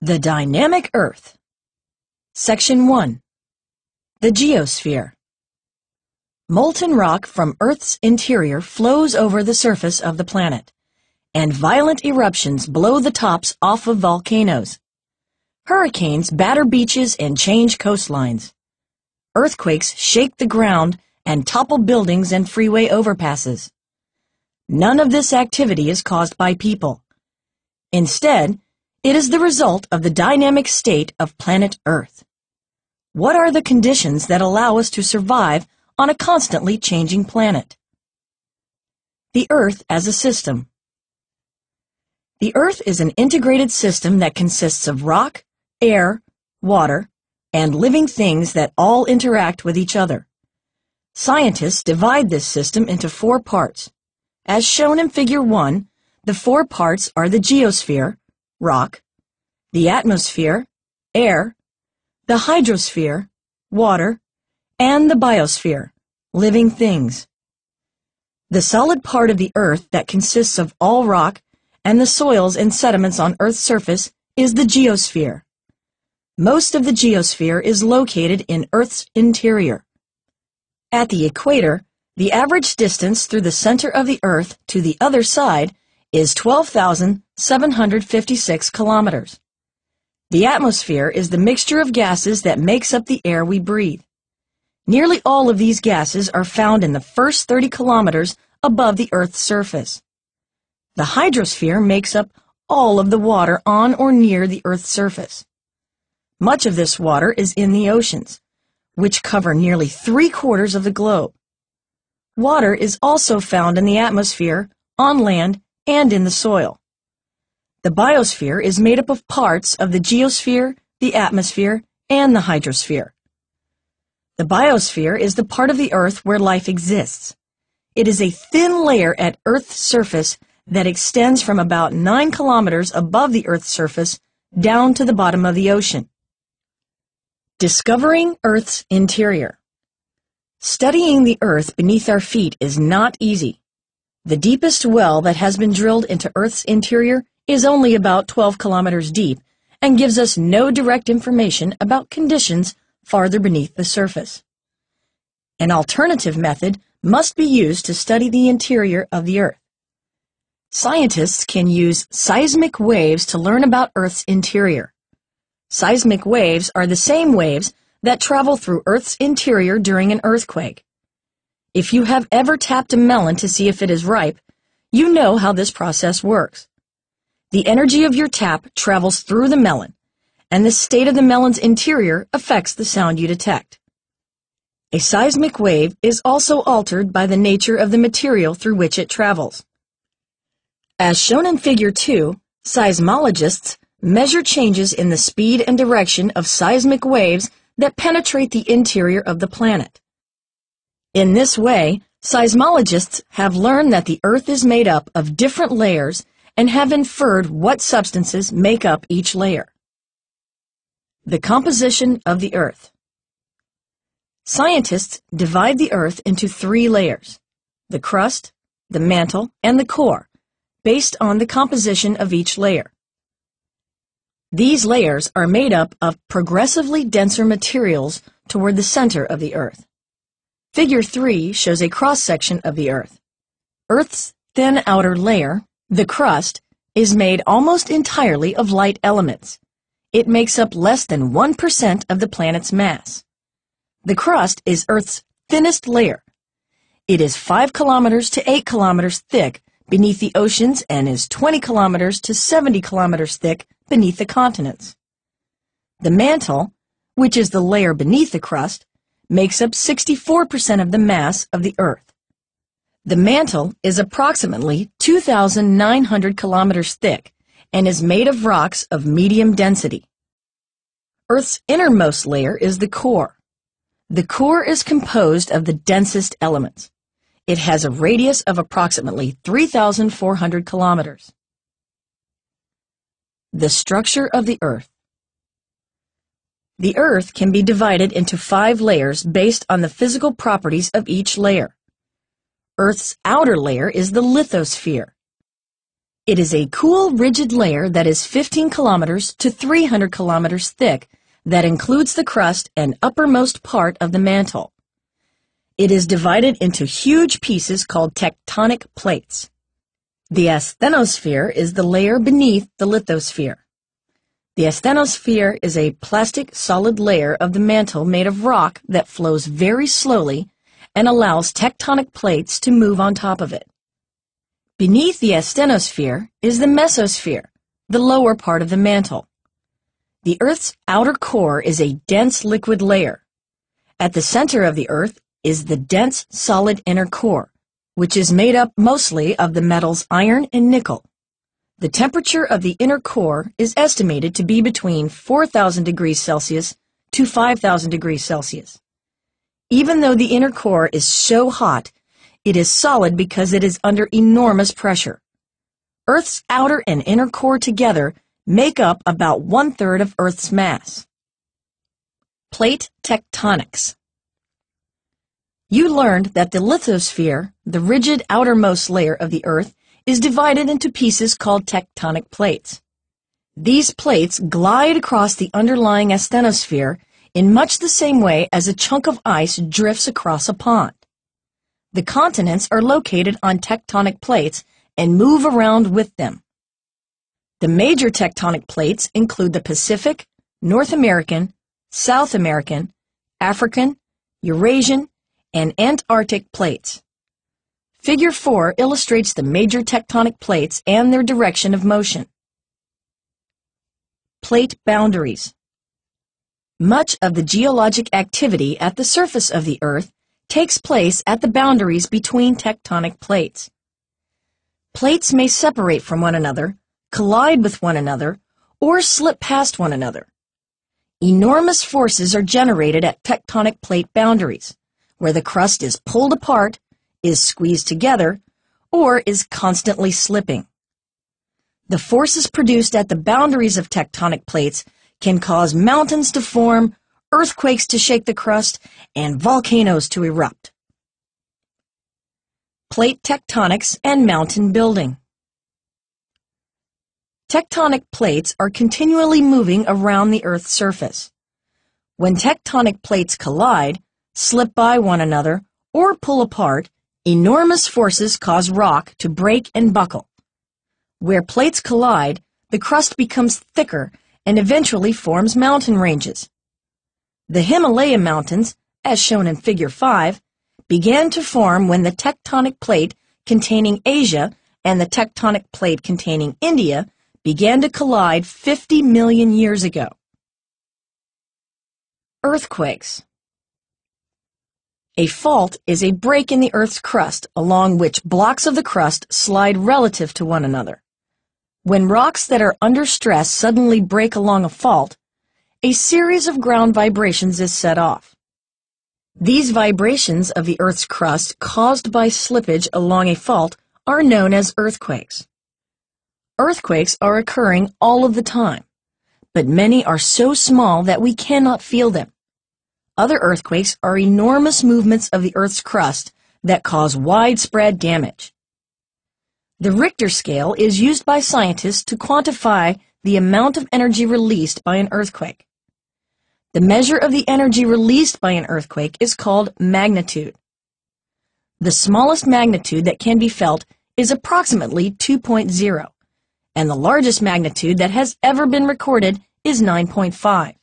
The Dynamic Earth. Section 1. The Geosphere. Molten rock from Earth's interior flows over the surface of the planet, and violent eruptions blow the tops off of volcanoes. Hurricanes batter beaches and change coastlines. Earthquakes shake the ground and topple buildings and freeway overpasses. None of this activity is caused by people. Instead, it is the result of the dynamic state of planet Earth. What are the conditions that allow us to survive on a constantly changing planet? The Earth as a system. The Earth is an integrated system that consists of rock, air, water, and living things that all interact with each other. Scientists divide this system into 4 parts. As shown in Figure 1, the 4 parts are the geosphere, rock, the atmosphere, air, the hydrosphere, water, and the biosphere, living things. The solid part of the Earth that consists of all rock and the soils and sediments on Earth's surface is the geosphere. Most of the geosphere is located in Earth's interior. At the equator, the average distance through the center of the Earth to the other side is 12,756 kilometers. The atmosphere is the mixture of gases that makes up the air we breathe. Nearly all of these gases are found in the first 30 kilometers above the Earth's surface. The hydrosphere makes up all of the water on or near the Earth's surface. Much of this water is in the oceans, which cover nearly 3/4 of the globe. Water is also found in the atmosphere, on land, and in the soil. The biosphere is made up of parts of the geosphere, the atmosphere, and the hydrosphere. The biosphere is the part of the Earth where life exists. It is a thin layer at Earth's surface that extends from about 9 kilometers above the Earth's surface down to the bottom of the ocean. Discovering Earth's interior. Studying the Earth beneath our feet is not easy. The deepest well that has been drilled into Earth's interior is only about 12 kilometers deep and gives us no direct information about conditions farther beneath the surface. An alternative method must be used to study the interior of the Earth. Scientists can use seismic waves to learn about Earth's interior. Seismic waves are the same waves that travel through Earth's interior during an earthquake. If you have ever tapped a melon to see if it is ripe, you know how this process works. The energy of your tap travels through the melon, and the state of the melon's interior affects the sound you detect. A seismic wave is also altered by the nature of the material through which it travels. As shown in Figure 2, seismologists measure changes in the speed and direction of seismic waves that penetrate the interior of the planet. In this way, seismologists have learned that the Earth is made up of different layers and have inferred what substances make up each layer. The composition of the Earth. Scientists divide the Earth into 3 layers: the crust, the mantle, and the core, based on the composition of each layer. These layers are made up of progressively denser materials toward the center of the Earth. Figure 3 shows a cross-section of the Earth. Earth's thin outer layer, the crust, is made almost entirely of light elements. It makes up less than 1% of the planet's mass. The crust is Earth's thinnest layer. It is 5 kilometers to 8 kilometers thick beneath the oceans and is 20 kilometers to 70 kilometers thick beneath the continents. The mantle, which is the layer beneath the crust, makes up 64% of the mass of the Earth. The mantle is approximately 2,900 kilometers thick and is made of rocks of medium density. Earth's innermost layer is the core. The core is composed of the densest elements. It has a radius of approximately 3,400 kilometers. The structure of the Earth. The Earth can be divided into 5 layers based on the physical properties of each layer. Earth's outer layer is the lithosphere. It is a cool, rigid layer that is 15 kilometers to 300 kilometers thick that includes the crust and uppermost part of the mantle. It is divided into huge pieces called tectonic plates. The asthenosphere is the layer beneath the lithosphere. The asthenosphere is a plastic solid layer of the mantle made of rock that flows very slowly and allows tectonic plates to move on top of it. Beneath the asthenosphere is the mesosphere, the lower part of the mantle. The Earth's outer core is a dense liquid layer. At the center of the Earth is the dense solid inner core, which is made up mostly of the metals iron and nickel. The temperature of the inner core is estimated to be between 4,000 degrees Celsius to 5,000 degrees Celsius. Even though the inner core is so hot, it is solid because it is under enormous pressure. Earth's outer and inner core together make up about 1/3 of Earth's mass. Plate tectonics. You learned that the lithosphere, the rigid outermost layer of the Earth, is divided into pieces called tectonic plates. These plates glide across the underlying asthenosphere in much the same way as a chunk of ice drifts across a pond. The continents are located on tectonic plates and move around with them. The major tectonic plates include the Pacific, North American, South American, African, Eurasian, and Antarctic plates. Figure 4 illustrates the major tectonic plates and their direction of motion. Plate boundaries. Much of the geologic activity at the surface of the Earth takes place at the boundaries between tectonic plates. Plates may separate from one another, collide with one another, or slip past one another. Enormous forces are generated at tectonic plate boundaries, where the crust is pulled apart, is squeezed together, or is constantly slipping. The forces produced at the boundaries of tectonic plates can cause mountains to form, earthquakes to shake the crust, and volcanoes to erupt. Plate tectonics and mountain building. Tectonic plates are continually moving around the Earth's surface. When tectonic plates collide, slip by one another, or pull apart, enormous forces cause rock to break and buckle. Where plates collide, the crust becomes thicker and eventually forms mountain ranges. The Himalaya Mountains, as shown in Figure 5, began to form when the tectonic plate containing Asia and the tectonic plate containing India began to collide 50 million years ago. Earthquakes. A fault is a break in the Earth's crust along which blocks of the crust slide relative to one another. When rocks that are under stress suddenly break along a fault, a series of ground vibrations is set off. These vibrations of the Earth's crust caused by slippage along a fault are known as earthquakes. Earthquakes are occurring all of the time, but many are so small that we cannot feel them. Other earthquakes are enormous movements of the Earth's crust that cause widespread damage. The Richter scale is used by scientists to quantify the amount of energy released by an earthquake. The measure of the energy released by an earthquake is called magnitude. The smallest magnitude that can be felt is approximately 2.0, and the largest magnitude that has ever been recorded is 9.5.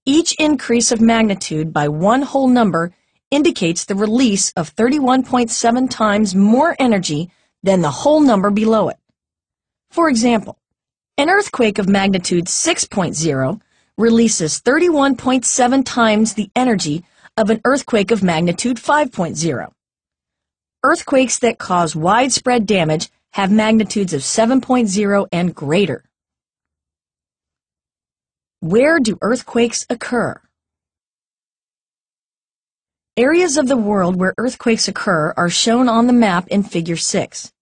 Each increase of magnitude by one whole number indicates the release of 31.7 times more energy than the whole number below it. For example, an earthquake of magnitude 6.0 releases 31.7 times the energy of an earthquake of magnitude 5.0. Earthquakes that cause widespread damage have magnitudes of 7.0 and greater. Where do earthquakes occur? Areas of the world where earthquakes occur are shown on the map in Figure 6.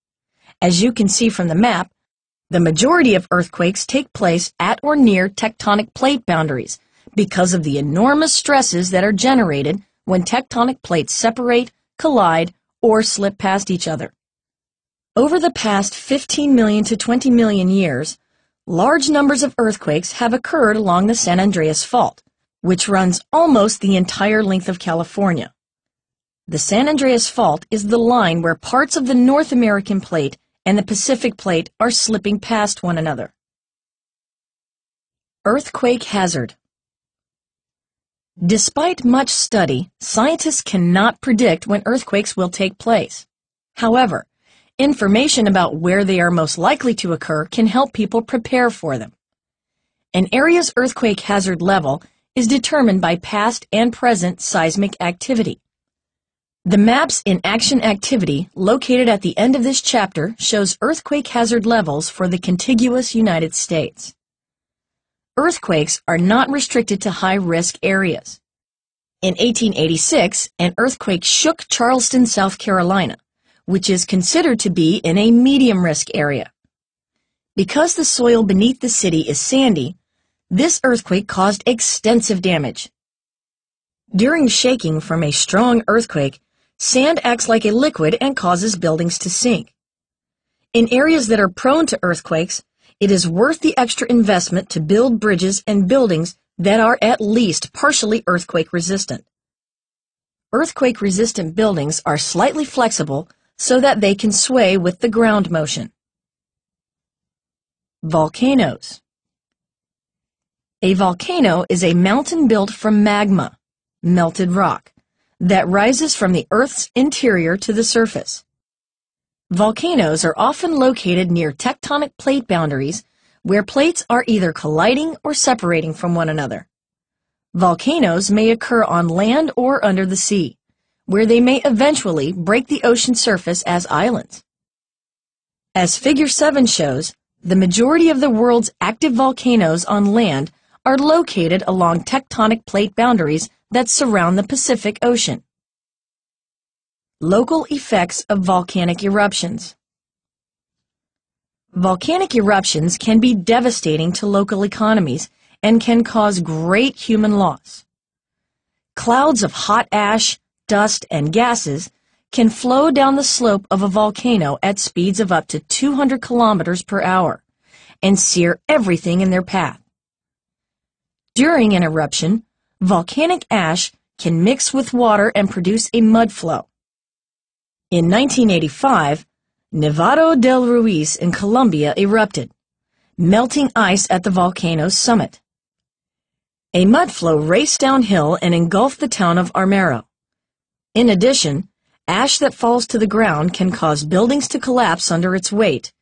As you can see from the map, the majority of earthquakes take place at or near tectonic plate boundaries because of the enormous stresses that are generated when tectonic plates separate, collide, or slip past each other. Over the past 15 million to 20 million years, large numbers of earthquakes have occurred along the San Andreas Fault, which runs almost the entire length of California. The San Andreas Fault is the line where parts of the North American plate and the Pacific plate are slipping past one another. Earthquake hazard. Despite much study, scientists cannot predict when earthquakes will take place. However, information about where they are most likely to occur can help people prepare for them. An area's earthquake hazard level is determined by past and present seismic activity. The maps in Action Activity located at the end of this chapter shows earthquake hazard levels for the contiguous United States. Earthquakes are not restricted to high-risk areas. In 1886, an earthquake shook Charleston, South Carolina, which is considered to be in a medium-risk area. Because the soil beneath the city is sandy, this earthquake caused extensive damage. During shaking from a strong earthquake, sand acts like a liquid and causes buildings to sink. In areas that are prone to earthquakes, it is worth the extra investment to build bridges and buildings that are at least partially earthquake resistant. Earthquake resistant buildings are slightly flexible so that they can sway with the ground motion. Volcanoes. A volcano is a mountain built from magma, melted rock, that rises from the Earth's interior to the surface. Volcanoes are often located near tectonic plate boundaries where plates are either colliding or separating from one another. Volcanoes may occur on land or under the sea, where they may eventually break the ocean surface as islands. As Figure 7 shows, the majority of the world's active volcanoes on land are located along tectonic plate boundaries that surround the Pacific Ocean. Local effects of volcanic eruptions. Volcanic eruptions can be devastating to local economies and can cause great human loss. Clouds of hot ash, dust, and gases can flow down the slope of a volcano at speeds of up to 200 kilometers per hour and sear everything in their path. During an eruption, volcanic ash can mix with water and produce a mud flow. In 1985, Nevado del Ruiz in Colombia erupted, melting ice at the volcano's summit. A mud flow raced downhill and engulfed the town of Armero. In addition, ash that falls to the ground can cause buildings to collapse under its weight,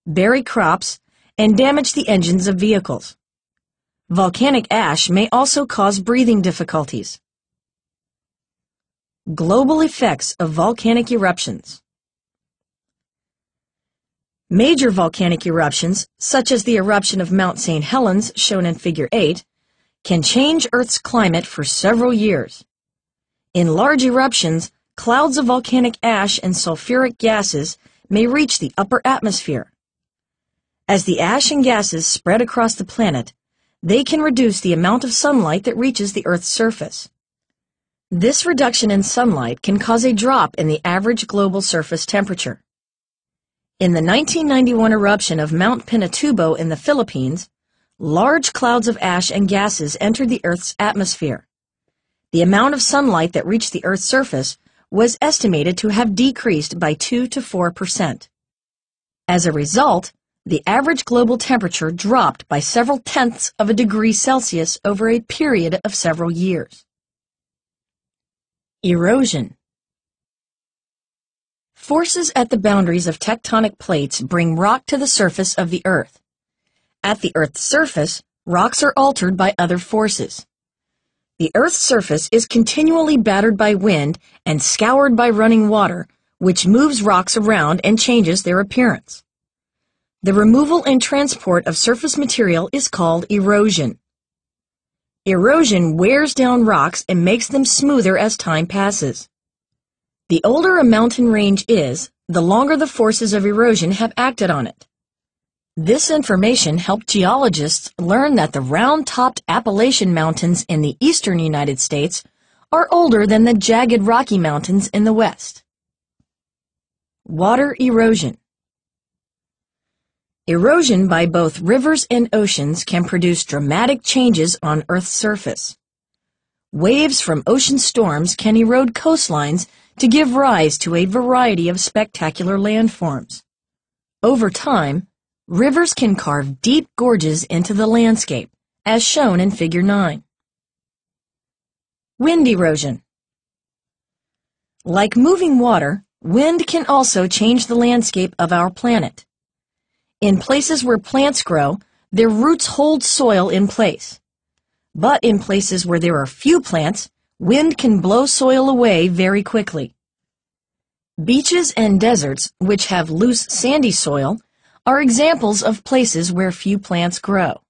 bury crops, and damage the engines of vehicles. Volcanic ash may also cause breathing difficulties. Global effects of volcanic eruptions. Major volcanic eruptions, such as the eruption of Mount St. Helens, shown in Figure 8, can change Earth's climate for several years. In large eruptions, clouds of volcanic ash and sulfuric gases may reach the upper atmosphere. As the ash and gases spread across the planet, they can reduce the amount of sunlight that reaches the Earth's surface. This reduction in sunlight can cause a drop in the average global surface temperature. In the 1991 eruption of Mount Pinatubo in the Philippines, large clouds of ash and gases entered the Earth's atmosphere. The amount of sunlight that reached the Earth's surface was estimated to have decreased by 2 to 4%. As a result, the average global temperature dropped by several tenths of a degree Celsius over a period of several years. Erosion. Forces at the boundaries of tectonic plates bring rock to the surface of the Earth. At the Earth's surface, rocks are altered by other forces. The Earth's surface is continually battered by wind and scoured by running water, which moves rocks around and changes their appearance. The removal and transport of surface material is called erosion. Erosion wears down rocks and makes them smoother as time passes. The older a mountain range is, the longer the forces of erosion have acted on it. This information helped geologists learn that the round-topped Appalachian Mountains in the eastern United States are older than the jagged Rocky Mountains in the west. Water erosion. Erosion by both rivers and oceans can produce dramatic changes on Earth's surface. Waves from ocean storms can erode coastlines to give rise to a variety of spectacular landforms. Over time, rivers can carve deep gorges into the landscape, as shown in Figure 9. Wind erosion. Like moving water, wind can also change the landscape of our planet. In places where plants grow, their roots hold soil in place. But in places where there are few plants, wind can blow soil away very quickly. Beaches and deserts, which have loose sandy soil, are examples of places where few plants grow.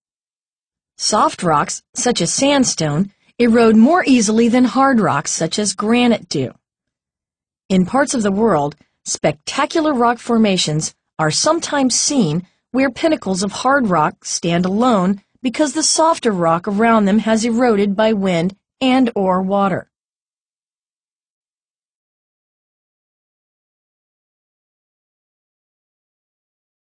Soft rocks, such as sandstone, erode more easily than hard rocks, such as granite, do. In parts of the world, spectacular rock formations are sometimes seen where pinnacles of hard rock stand alone because the softer rock around them has eroded by wind and/or water.